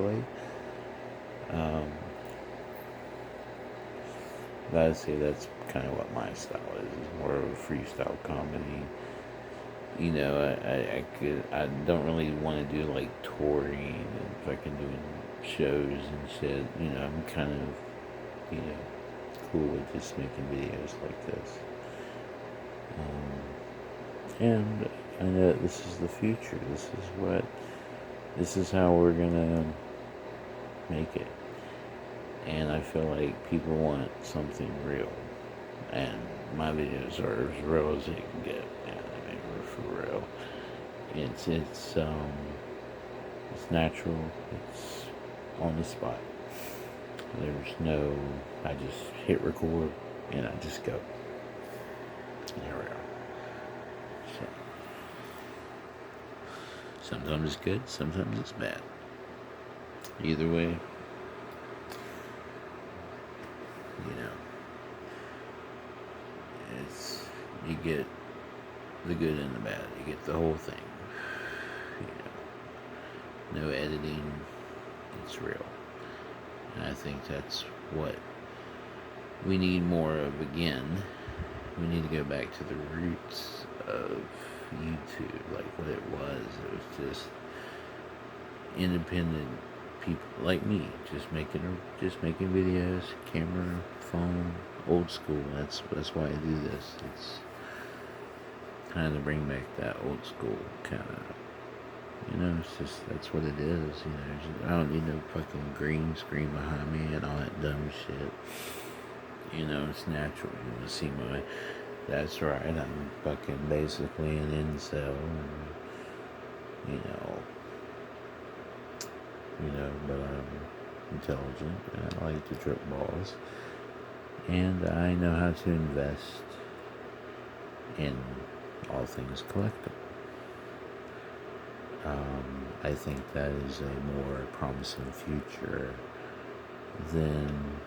really. Um, but I'd say that's kind of what my style is more of a freestyle comedy. I don't really want to do like touring and fucking doing shows and shit. I'm kind of, cool with just making videos like this. And I know this is the future. This is how we're gonna make it. And I feel like people want something real. And my videos are as real as they can get, man. I mean, we're for real. It's natural. It's on the spot. There's no, I just hit record and I just go. And here we are. So, sometimes it's good, sometimes it's bad. Either way, it's, you get the good and the bad. You get the whole thing. No editing. It's real. And I think that's what we need more of again. We need to go back to the roots of YouTube, like what it was. It was just independent people like me, just making videos, camera, phone, old school. That's why I do this. It's kind of to bring back that old school kind of. It's just, that's what it is. I don't need no fucking green screen behind me and all that dumb shit. It's natural. See my, that's right. I'm fucking basically an incel. But I'm intelligent and I like to trip balls. And I know how to invest in all things collectible. I think that is a more promising future than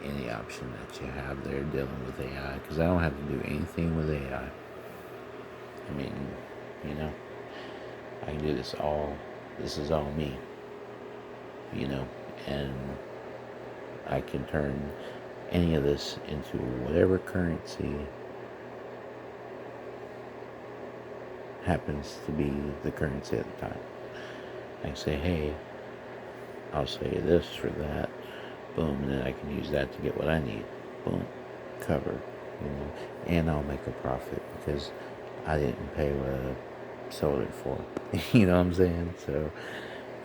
any option that you have there dealing with AI, because I don't have to do anything with AI. I mean, I can do this is all me, and I can turn any of this into whatever currency happens to be the currency at the time. I can say, hey, I'll say this for that, boom, and then I can use that to get what I need, boom, covered, and I'll make a profit because I didn't pay what I sold it for. You know what I'm saying? So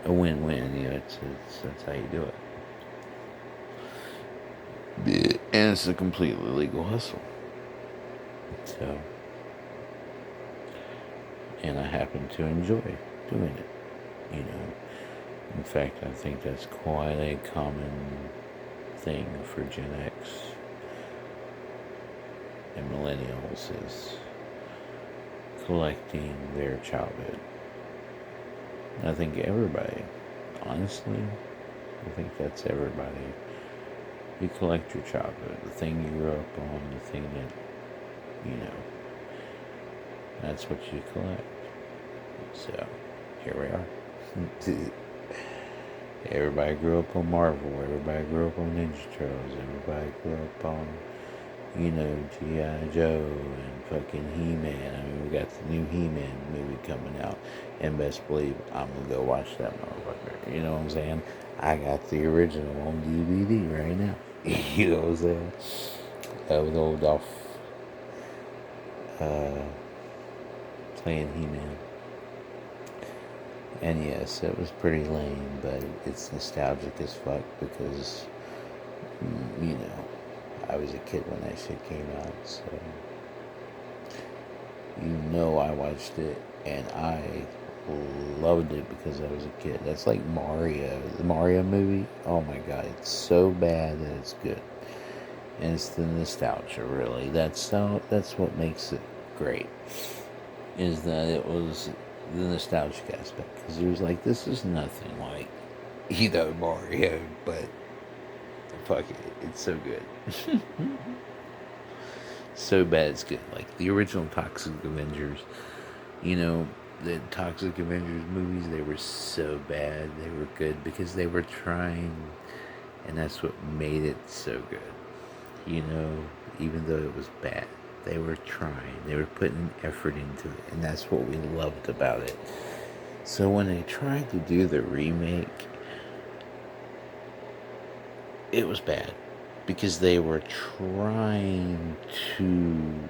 a win-win. That's how you do it. And it's a completely legal hustle. So, and I happen to enjoy doing it. In fact, I think that's quite a common thing for Gen X and millennials, is collecting their childhood. I think everybody, honestly, I think that's everybody. You collect your childhood, the thing you grew up on, the thing that, that's what you collect. So, here we are. Everybody grew up on Marvel. Everybody grew up on Ninja Turtles. Everybody grew up on, G.I. Joe and fucking He-Man. I mean, we got the new He-Man movie coming out. And best believe I'm going to go watch that motherfucker. You know what I'm saying? I got the original on DVD right now. You know what I'm saying? With old Dolph playing He-Man. And yes, it was pretty lame, but it's nostalgic as fuck because, I was a kid when that shit came out, so I watched it and I loved it because I was a kid. That's like Mario, the Mario movie. Oh my god, it's so bad that it's good, and it's the nostalgia. Really, that's what makes it great. Is that it was the nostalgic aspect, because it was like, this is nothing like Mario, but fuck it, it's so good. So bad it's good. Like the original Toxic Avengers, the Toxic Avengers movies, they were so bad. They were good because they were trying, and that's what made it so good. You know, even though it was bad, they were trying. They were putting effort into it, and that's what we loved about it. So when they tried to do the remake, it was bad because they were trying to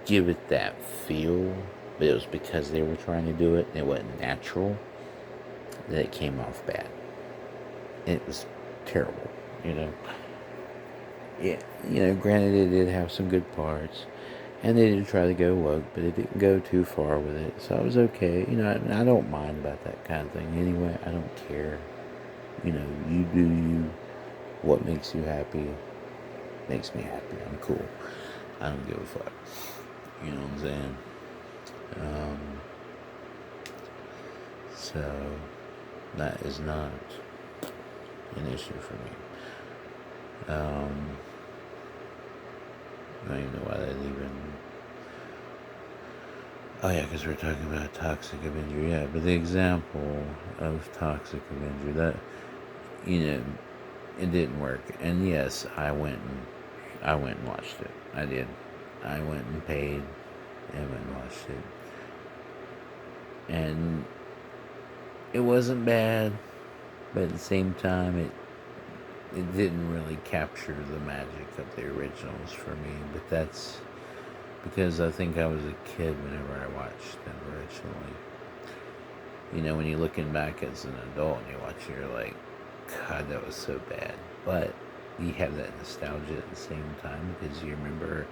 give it that feel, but it was because they were trying to do it and it wasn't natural that it came off bad. It was terrible, you know. Yeah, you know, granted it did have some good parts, and they did try to go woke, but it didn't go too far with it, so it was okay. You know, I don't mind about that kind of thing anyway. I don't care. You know, you do you. What makes you happy makes me happy. I'm cool. I don't give a fuck. You know what I'm saying? So that is not an issue for me. I don't even know why that even. Oh yeah, because we're talking about Toxic Avenger. Yeah, but the example of Toxic Avenger, that, you know, it didn't work. And yes, I went and watched it. I did. I went and paid and went and watched it. And it wasn't bad, but at the same time it didn't really capture the magic of the originals for me. But that's because I think I was a kid whenever I watched them originally. You know, when you're looking back as an adult and you watch it, you're like, God, that was so bad. But you have that nostalgia at the same time because you remember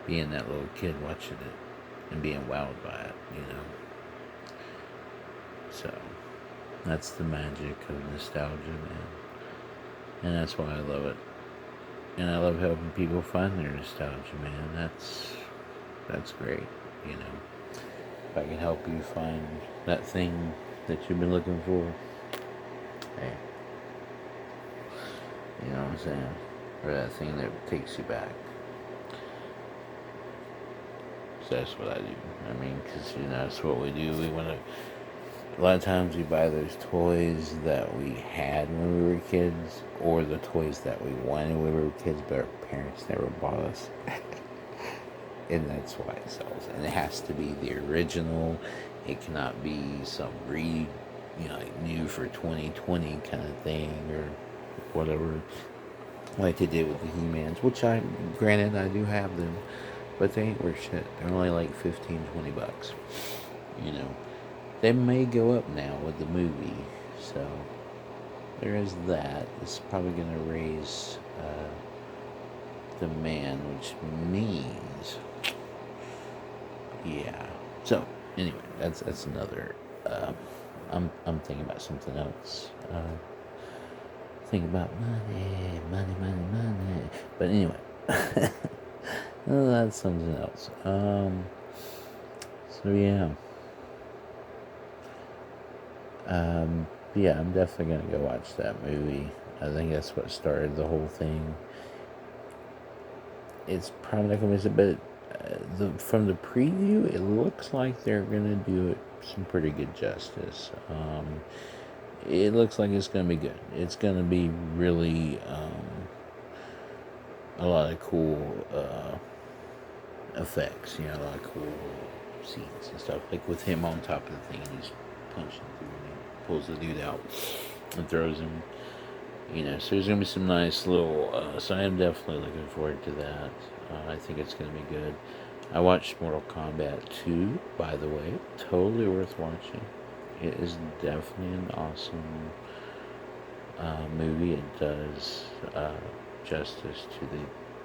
being that little kid watching it and being wowed by it, you know. So that's the magic of nostalgia, man. And that's why I love it. And I love helping people find their nostalgia, man. That's great, you know. If I can help you find that thing that you've been looking for, hey, you know what I'm saying? Or that thing that takes you back. So that's what I do. I mean, because, you know, that's what we do. We want to. A lot of times we buy those toys that we had when we were kids, or the toys that we wanted when we were kids, but our parents never bought us. And that's why it sells. And it has to be the original. It cannot be some like new for 2020 kind of thing, or whatever, like they did with the He-Mans, which granted, I do have them, but they ain't worth shit. They're only like $15-20, you know. They may go up now with the movie, so there is that. It's probably going to raise demand, which means, yeah. So anyway, that's another. I'm thinking about something else. Think about money. But anyway, that's something else. So yeah. Yeah, I'm definitely gonna go watch that movie. I think that's what started the whole thing. It's probably not gonna miss it, but from the preview, it looks like they're gonna do it some pretty good justice. It looks like it's gonna be good. It's gonna be really a lot of cool effects. You know, a lot of cool scenes and stuff. Like with him on top of the thing, and he's punching through and he pulls the dude out and throws him. You know, so there's gonna be some nice little. So I am definitely looking forward to that. I think it's gonna be good. I watched Mortal Kombat 2, by the way. Totally worth watching. It is definitely an awesome movie. It does justice to the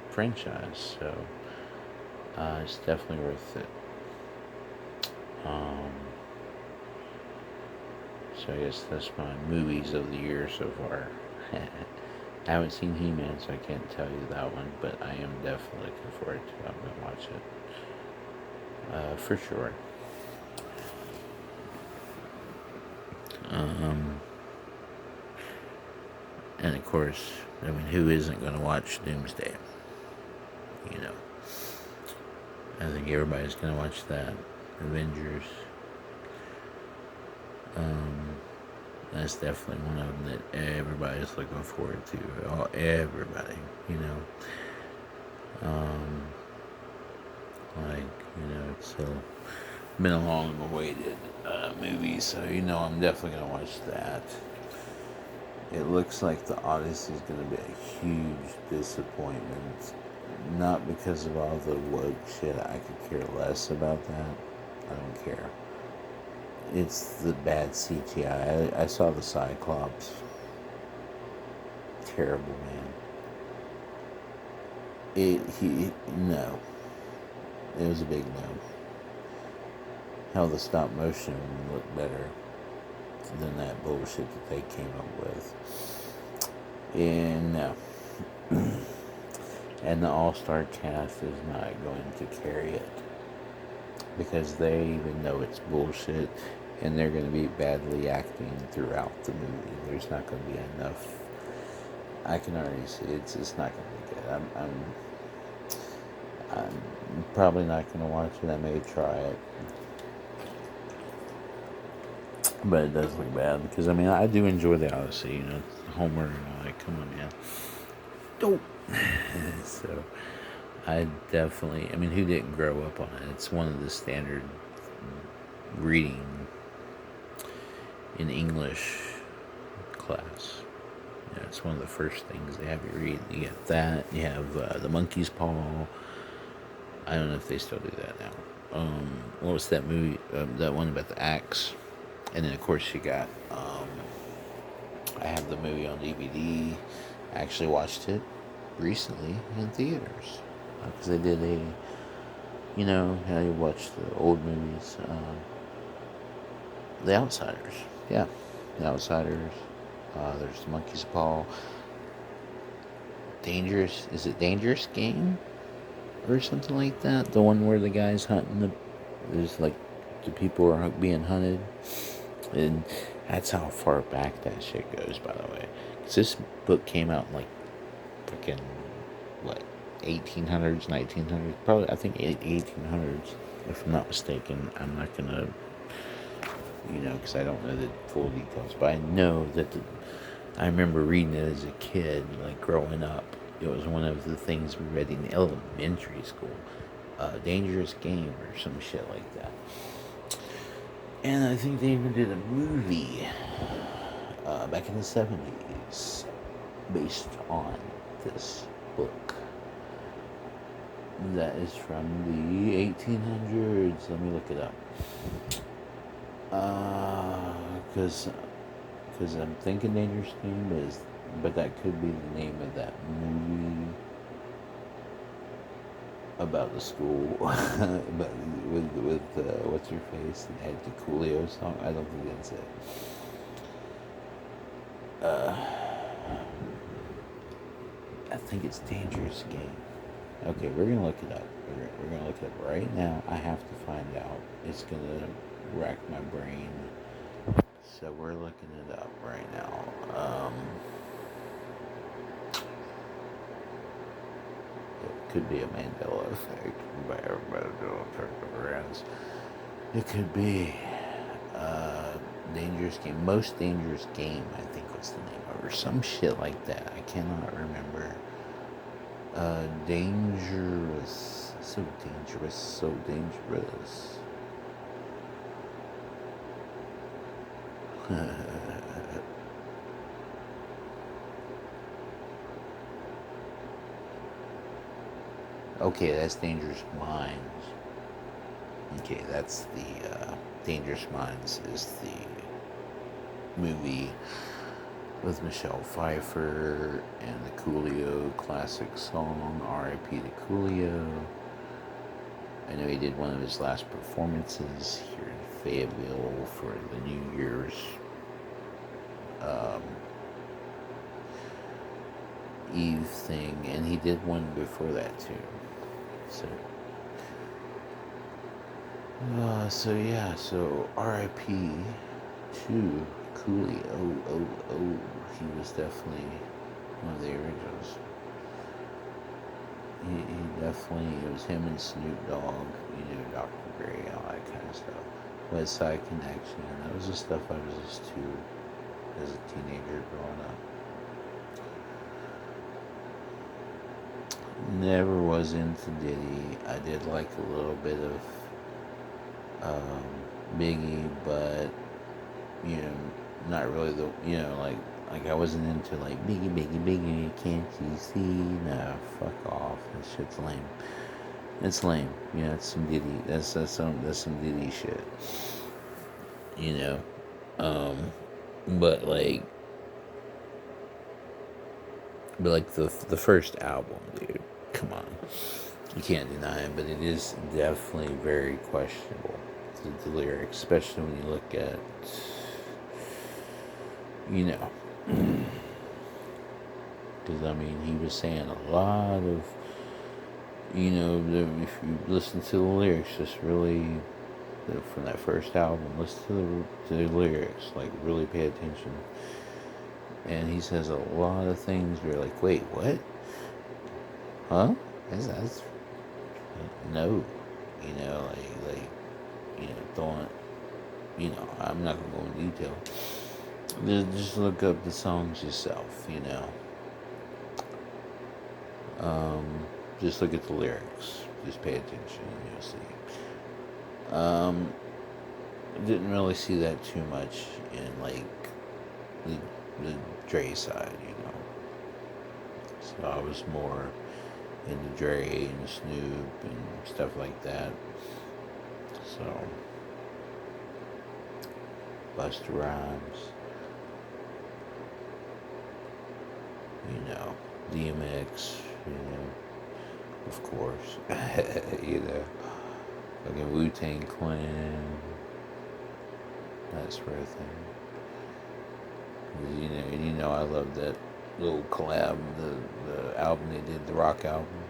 franchise, so it's definitely worth it. So I guess that's my movies of the year so far. I haven't seen He-Man, so I can't tell you that one, but I am definitely looking forward to it. I'm going to watch it. For sure. And of course, I mean, who isn't going to watch Doomsday? You know. I think everybody's going to watch that. Avengers That's definitely one of them that everybody's looking forward to. Everybody, you know. Um, it's been a long awaited movie, so I'm definitely gonna watch that. It looks like the Odyssey is gonna be a huge disappointment. Not because of all the woke shit. I could care less about that. I don't care. It's the bad CGI. I saw the Cyclops. Terrible, man. No. It was a big no. Hell, the stop motion looked better than that bullshit that they came up with. And no. And the all-star cast is not going to carry it. Because they even know it's bullshit, and they're going to be badly acting throughout the movie. There's not going to be enough. I can already see it's not going to be good. I'm probably not going to watch it. I may try it, but it does look bad because I do enjoy the Odyssey. Homer and all that. Come on, man. Dope. So I definitely. Who didn't grow up on it? It's one of the standard reading in English class. It's one of the first things they have you read. You get that. You have the Monkey's Paw. I don't know if they still do that now. What was that movie? That one about the axe. And then of course you got. I have the movie on DVD. I actually watched it recently in theaters because they did how you watch the old movies. The Outsiders. Yeah, The Outsiders. There's the Monkey's Paw. Is it Dangerous Game? Or something like that? The one where the guy's hunting there's like, the people are being hunted. And that's how far back that shit goes, by the way. 'Cause this book came out in like, freaking, what, 1800s, 1900s? Probably, I think 1800s, if I'm not mistaken. I'm not gonna, because I don't know the full details. But I know that I remember reading it as a kid, like growing up. It was one of the things we read in elementary school. Dangerous Game or some shit like that. And I think they even did a movie back in the 70s based on this book. That is from the 1800s. Let me look it up. Because I'm thinking Dangerous Game but that could be the name of that movie about the school, but with what's her face and had the Coolio song. I don't think that's it. I think it's Dangerous Game. Okay, we're gonna look it up. We're gonna look it up right now. I have to find out. It's gonna rack my brain. So we're looking it up right now. It could be a Mandela effect by everybody doing turnarounds. It could be Dangerous Game. Most Dangerous Game, I think was the name of it, or some shit like that. I cannot remember. Dangerous. So dangerous, so dangerous. Okay, that's Dangerous Minds. Okay, that's the Dangerous Minds is the movie with Michelle Pfeiffer and the Coolio classic song R.I.P. to Coolio. I know he did one of his last performances here in Fayetteville for the New Year's Eve thing, and he did one before that too. So R.I.P. to Coolio. He was definitely one of the originals. He definitely, it was him and Snoop Dogg, Dr. Dre, all that kind of stuff. West Side Connection. That was the stuff I was just to as a teenager growing up. Never was into Diddy. I did like a little bit of Biggie, but you know, not really the like I wasn't into like Biggie, Biggie, Biggie. Can't you see? Nah, fuck off. That shit's lame. It's lame. You know, it's some Diddy. That's some Diddy shit. You know, but like the first album, dude. Come on, you can't deny it. But it is definitely very questionable. The lyrics, especially when you look at, you know, because I mean he was saying a lot of, you know, if you listen to the lyrics, just really from that first album, listen to the lyrics, like really pay attention. And he says a lot of things where you're like, wait, what? Huh? That's no, you know, like you know, don't, you know, I'm not gonna go in detail. Just look up the songs yourself, you know. Just look at the lyrics. Just pay attention and you'll see. Didn't really see that too much in like the Dre side, you know. So I was more into Dre and Snoop and stuff like that. So Busta Rhymes, you know, DMX, you know, of course, you know, fucking Wu-Tang Clan, that sort of thing. You know, I love that little collab, the album they did, the rock album,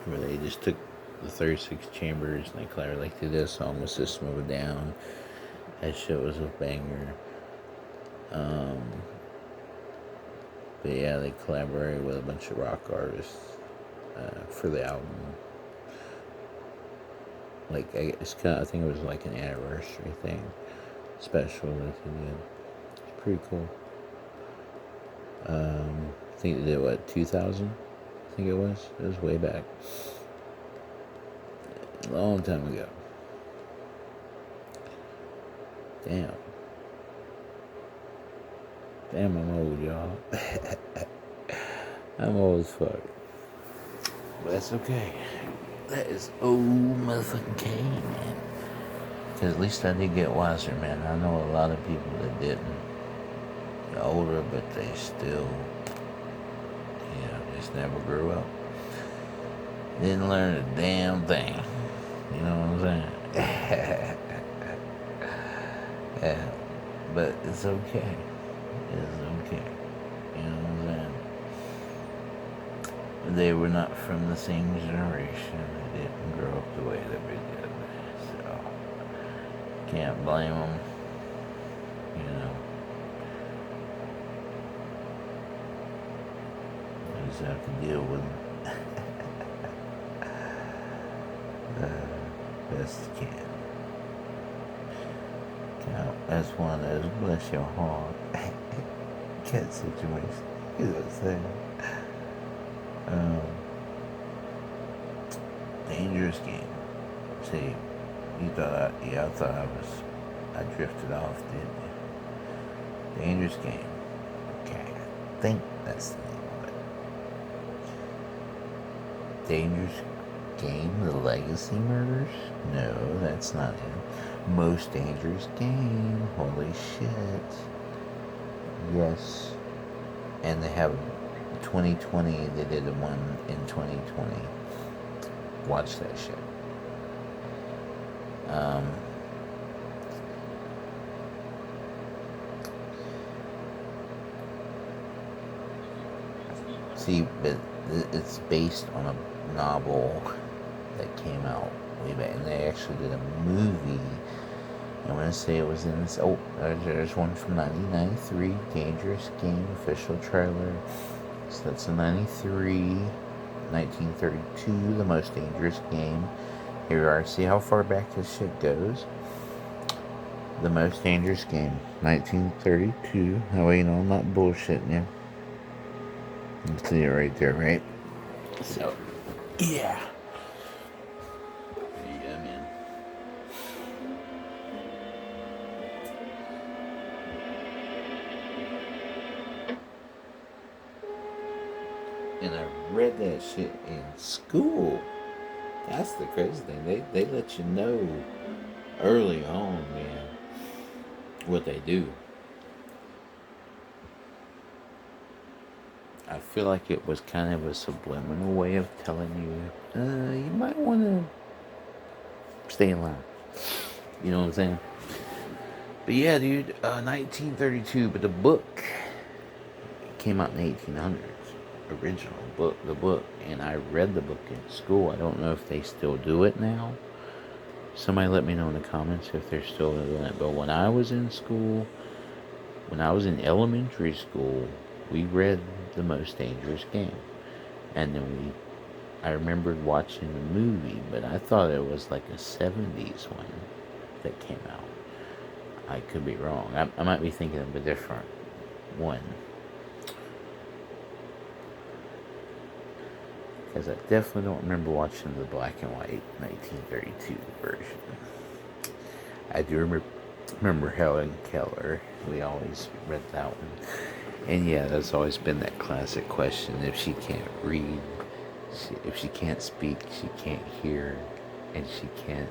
where they just took the 36 chambers and they collaborated. Like they did a song with System of a Down. That shit was a banger. But yeah, they collaborated with a bunch of rock artists for the album. Like it's kind of, I think it was like an anniversary thing, special that they did. It's pretty cool. I think they did what, 2000? I think it was. It was way back, a long time ago. Damn, I'm old, y'all. I'm old as fuck. But that's okay. That is old motherfucking K, man. Because at least I did get wiser, man. I know a lot of people that didn't. They're older, but they still, you know, just never grew up. Didn't learn a damn thing. You know what I'm saying? Yeah. But it's okay. It's okay. You know what I'm saying? They were not from the same generation. They didn't grow up the way that we did. So, can't blame them. You know. I just have to deal with them. Best you can. That's one of those bless your heart cat situations. You know what I'm saying? Dangerous Game. See, I thought I drifted off, didn't you? Dangerous Game. Okay, I think that's the name of it. Dangerous Game, The Legacy Murders? No, that's not it. Most Dangerous Game. Holy shit. Yes. And they have 2020, they did one in 2020. Watch that shit. See, but it's based on a novel that came out way back, and they actually did a movie. I want to say it was in this. Oh, there's one from 1993, Dangerous Game official trailer. So that's a 93, 1932, The Most Dangerous Game. Here we are. See how far back this shit goes? The Most Dangerous Game, 1932. That way you know I'm not bullshitting you. You can see it right there, right? So, yeah. Yeah, man. And I read that shit in school. That's the crazy thing. They let you know early on, man, what they do. I feel like it was kind of a subliminal way of telling you, you might want to stay in line. You know what I'm saying? But yeah, dude, 1932, but the book came out in the 1800s. Original book, the book, and I read the book in school. I don't know if they still do it now. Somebody let me know in the comments if they're still doing it. But when I was in school, when I was in elementary school, we read The Most Dangerous Game. And then I remembered watching the movie, but I thought it was like a 70s one that came out. I could be wrong. I might be thinking of a different one. Because I definitely don't remember watching the black and white 1932 version. I do remember Helen Keller. We always read that one. And yeah, there's always been that classic question. If she can't read, if she can't speak, she can't hear, and she can't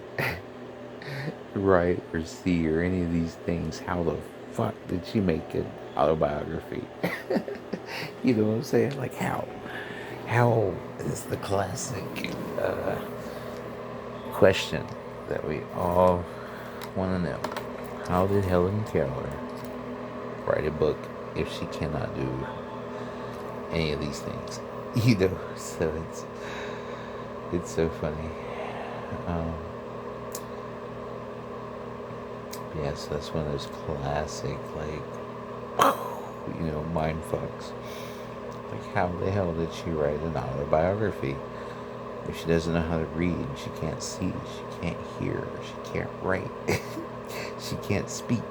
write or see or any of these things, how the fuck did she make an autobiography? You know what I'm saying? Like, how? How is the classic question that we all want to know? How did Helen Keller write a book if she cannot do any of these things? You know, so it's so funny. Yeah, so that's one of those classic, like, you know, mind fucks. Like, how the hell did she write an autobiography if she doesn't know how to read, she can't see, she can't hear, she can't write, she can't speak?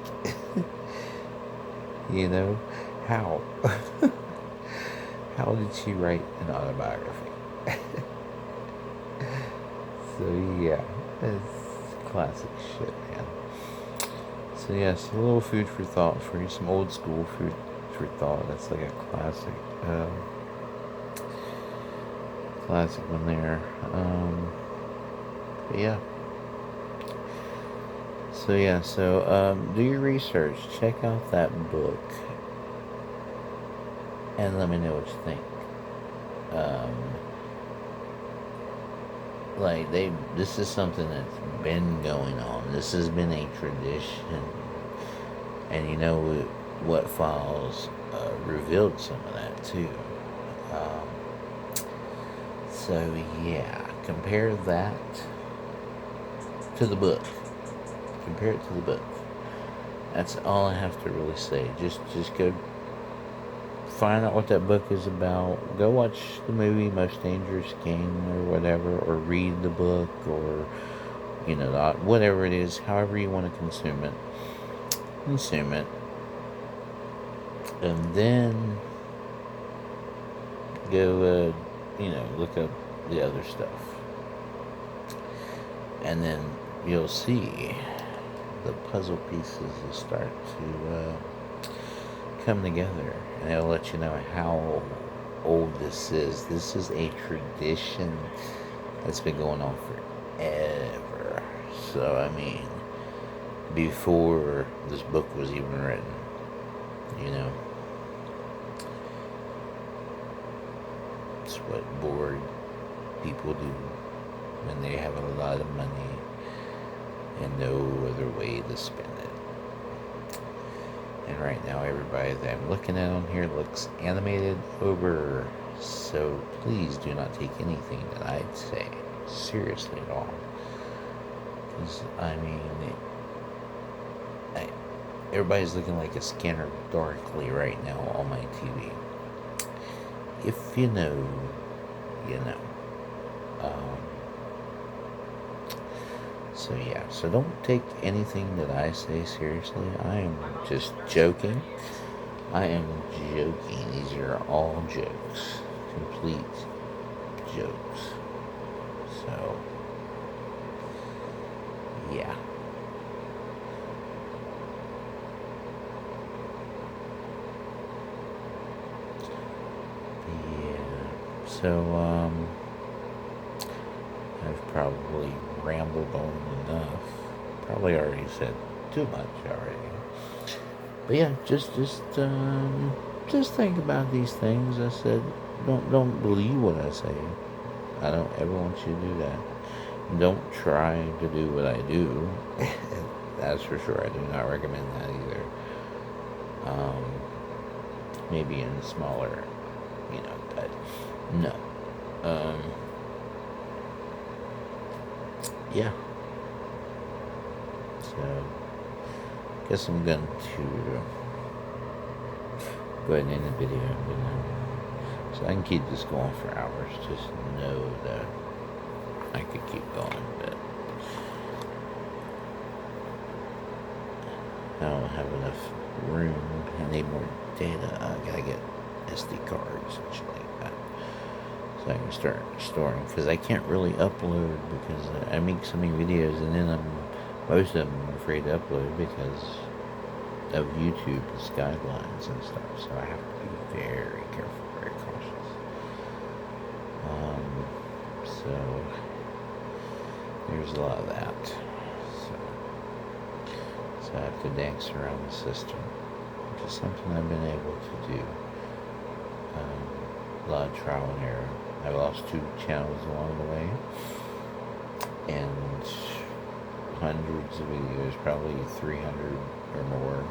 You know, how? How did she write an autobiography? So yeah, it's classic shit, man. So yes, a little food for thought for you, some old school food for thought. That's like a classic, classic one there. But yeah. So do your research, check out that book, and let me know what you think. This is something that's been going on. This has been a tradition, and you know what files revealed some of that too. So yeah, compare that to the book. Compare it to the book. That's all I have to really say. Just go find out what that book is about. Go watch the movie Most Dangerous Game or whatever, or read the book, or you know, whatever it is, however you want to consume it. Consume it. And then go look up the other stuff. And then you'll see the puzzle pieces will start to come together, and it'll let you know how old this is. This is a tradition that's been going on forever. So, I mean, before this book was even written, you know. It's what bored people do when they have a lot of money and no other way to spend it. And right now, everybody that I'm looking at on here looks animated over. So please do not take anything that I'd say seriously at all. Because, I mean, everybody's looking like a Scanner Darkly right now on my TV. If you know, you know. So So yeah, so don't take anything that I say seriously. I am just joking. I am joking. These are all jokes. Complete jokes. So, yeah. Yeah. So, I've probably rambled on enough. Probably already said too much already. But yeah, just think about these things. I said, don't believe what I say. I don't ever want you to do that. Don't try to do what I do. That's for sure. I do not recommend that either. Maybe in smaller, but no. Yeah. So, guess I'm going to go ahead and end the video. So I can keep this going for hours. Just know that I could keep going, but I don't have enough room. I need more data. I gotta get SD cards and shit like that, so I can start storing. Because I can't really upload because I make so many videos, and then most of them I'm afraid to upload because of YouTube's guidelines and stuff. So I have to be very careful, very cautious. So there's a lot of that. So I have to dance around the system, which is something I've been able to do. A lot of trial and error. I lost 2 channels along the way, and hundreds of videos, probably 300 or more.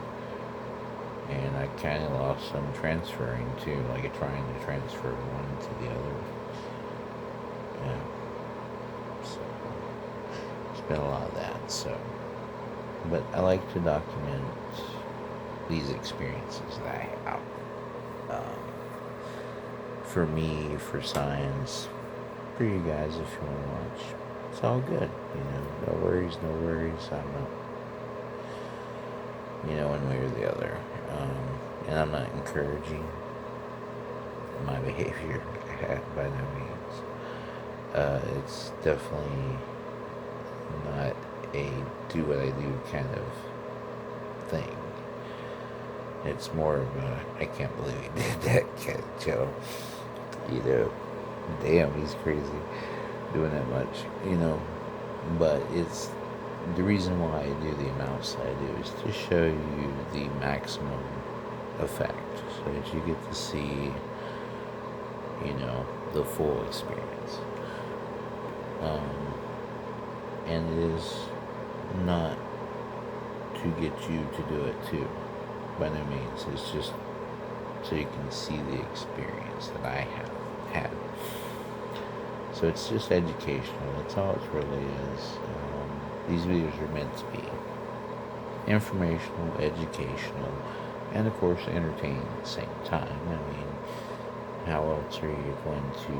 And I kind of lost some transferring too, like trying to transfer one to the other. Yeah. So it's been a lot of that. So, but I like to document these experiences that I have. For me, for science, for you guys if you want to watch. It's all good, no worries, no worries. I'm not, one way or the other. And I'm not encouraging my behavior by no means. It's definitely not a do what I do kind of thing. It's more of a, I can't believe he did that kind of show. Damn, he's crazy doing that much, But it's the reason why I do the amounts that I do is to show you the maximum effect so that you get to see, the full experience. And it is not to get you to do it too, by no means. It's just so you can see the experience that I have had. So it's just educational. That's all it really is. These videos are meant to be informational, educational, and of course entertaining at the same time. I mean, how else are you going to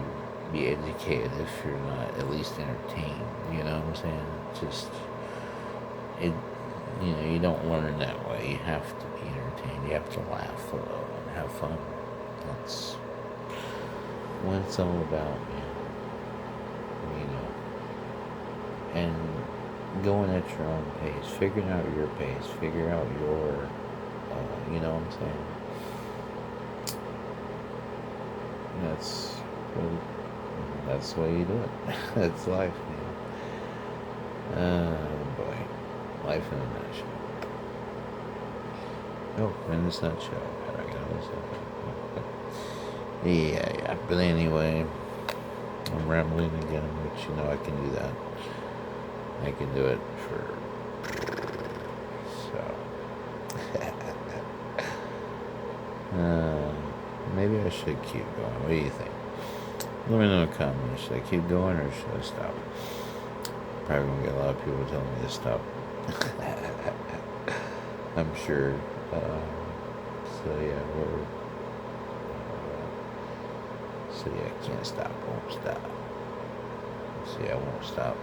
be educated if you're not at least entertained? You know what I'm saying? You don't learn that way. You have to be entertained. You have to laugh a little and have fun. That's what it's all about, man. And going at your own pace, figuring out your pace, figure out your, you know what I'm saying? That's the way you do it. That's life, man. Oh boy, life in a nutshell. Oh, in this nutshell, how do I get this? Yeah. But anyway, I'm rambling again, which I can do that. I can do it so. Maybe I should keep going. What do you think? Let me know in the comments. Should I keep going or should I stop? Probably gonna get a lot of people telling me to stop. I'm sure. I can't stop. Won't stop. See, I won't stop.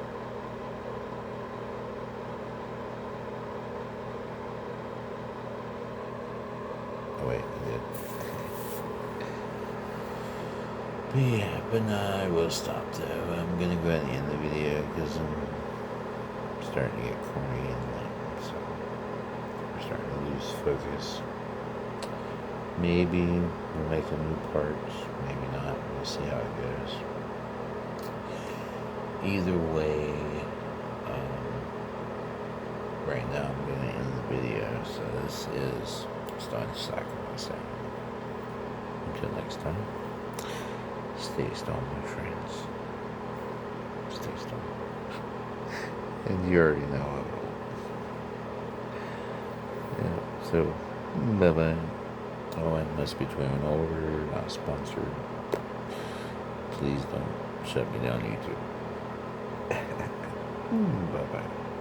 But yeah, but nah, I will stop though. I'm gonna go ahead and end the video because I'm starting to get corny and lame, so we're starting to lose focus. Maybe we'll make a new part, maybe not. We'll see how it goes. Either way, right now I'm going to end the video. So this is starting to slack on myself. Until next time, stay strong, my friends. Stay strong. And you already know I will. Yeah, so, bye-bye. Oh, and must be 21 over, not sponsored. Please don't shut me down, YouTube. Bye-bye.